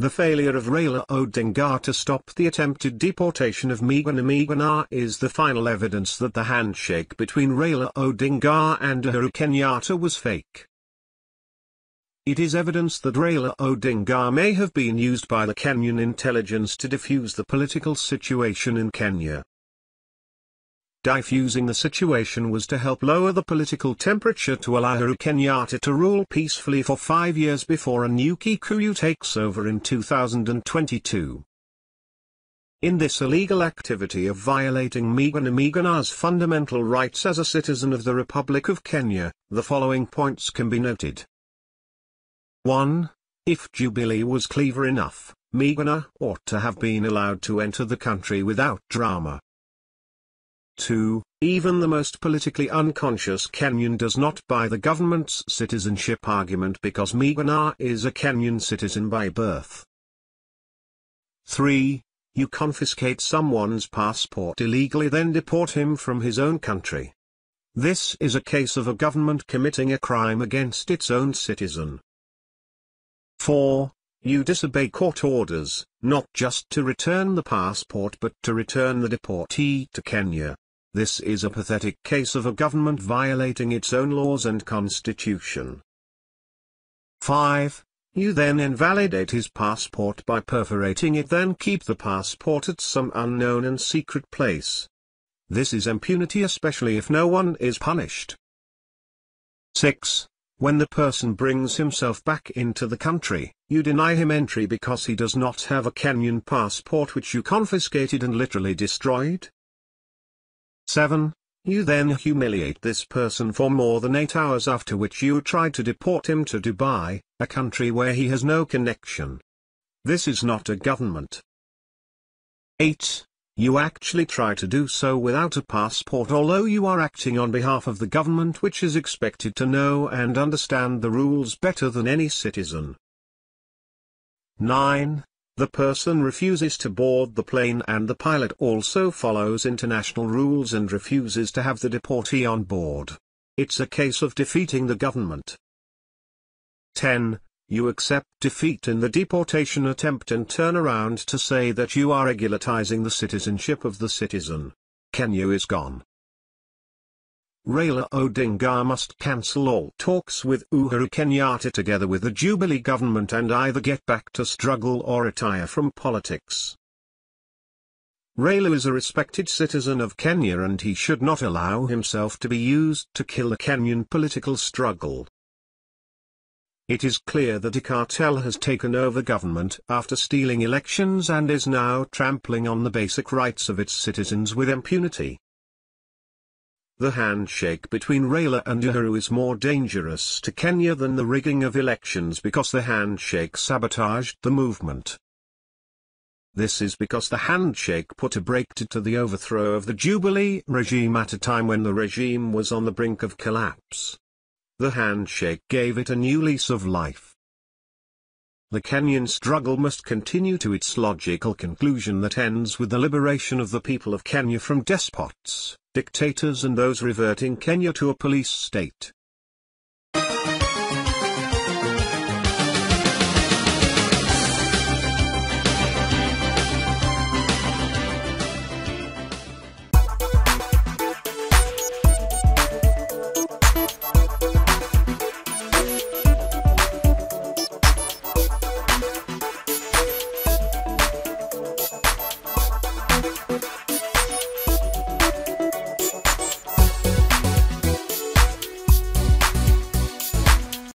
The failure of Raila Odinga to stop the attempted deportation of Miguna Miguna is the final evidence that the handshake between Raila Odinga and Uhuru Kenyatta was fake. It is evidence that Raila Odinga may have been used by the Kenyan intelligence to defuse the political situation in Kenya. Diffusing the situation was to help lower the political temperature to allow Uhuru Kenyatta to rule peacefully for 5 years before a new Kikuyu takes over in 2022. In this illegal activity of violating Miguna Miguna's fundamental rights as a citizen of the Republic of Kenya, the following points can be noted. 1. If Jubilee was cleaver enough, Miguna ought to have been allowed to enter the country without drama. 2. Even the most politically unconscious Kenyan does not buy the government's citizenship argument because Miguna is a Kenyan citizen by birth. 3. You confiscate someone's passport illegally, then deport him from his own country. This is a case of a government committing a crime against its own citizen. 4. You disobey court orders, not just to return the passport but to return the deportee to Kenya. This is a pathetic case of a government violating its own laws and constitution. 5. You then invalidate his passport by perforating it, then keep the passport at some unknown and secret place. This is impunity, especially if no one is punished. 6. When the person brings himself back into the country, you deny him entry because he does not have a Kenyan passport which you confiscated and literally destroyed. 7. You then humiliate this person for more than 8 hours, after which you try to deport him to Dubai, a country where he has no connection. This is not a government. 8. You actually try to do so without a passport, although you are acting on behalf of the government, which is expected to know and understand the rules better than any citizen. 9. The person refuses to board the plane and the pilot also follows international rules and refuses to have the deportee on board. It's a case of defeating the government. 10. You accept defeat in the deportation attempt and turn around to say that you are regularizing the citizenship of the citizen. Kenya is gone. Raila Odinga must cancel all talks with Uhuru Kenyatta together with the Jubilee government and either get back to struggle or retire from politics. Raila is a respected citizen of Kenya and he should not allow himself to be used to kill a Kenyan political struggle. It is clear that a cartel has taken over government after stealing elections and is now trampling on the basic rights of its citizens with impunity. The handshake between Raila and Uhuru is more dangerous to Kenya than the rigging of elections because the handshake sabotaged the movement. This is because the handshake put a brake to the overthrow of the Jubilee regime at a time when the regime was on the brink of collapse. The handshake gave it a new lease of life. The Kenyan struggle must continue to its logical conclusion that ends with the liberation of the people of Kenya from despots, dictators and those reverting Kenya to a police state.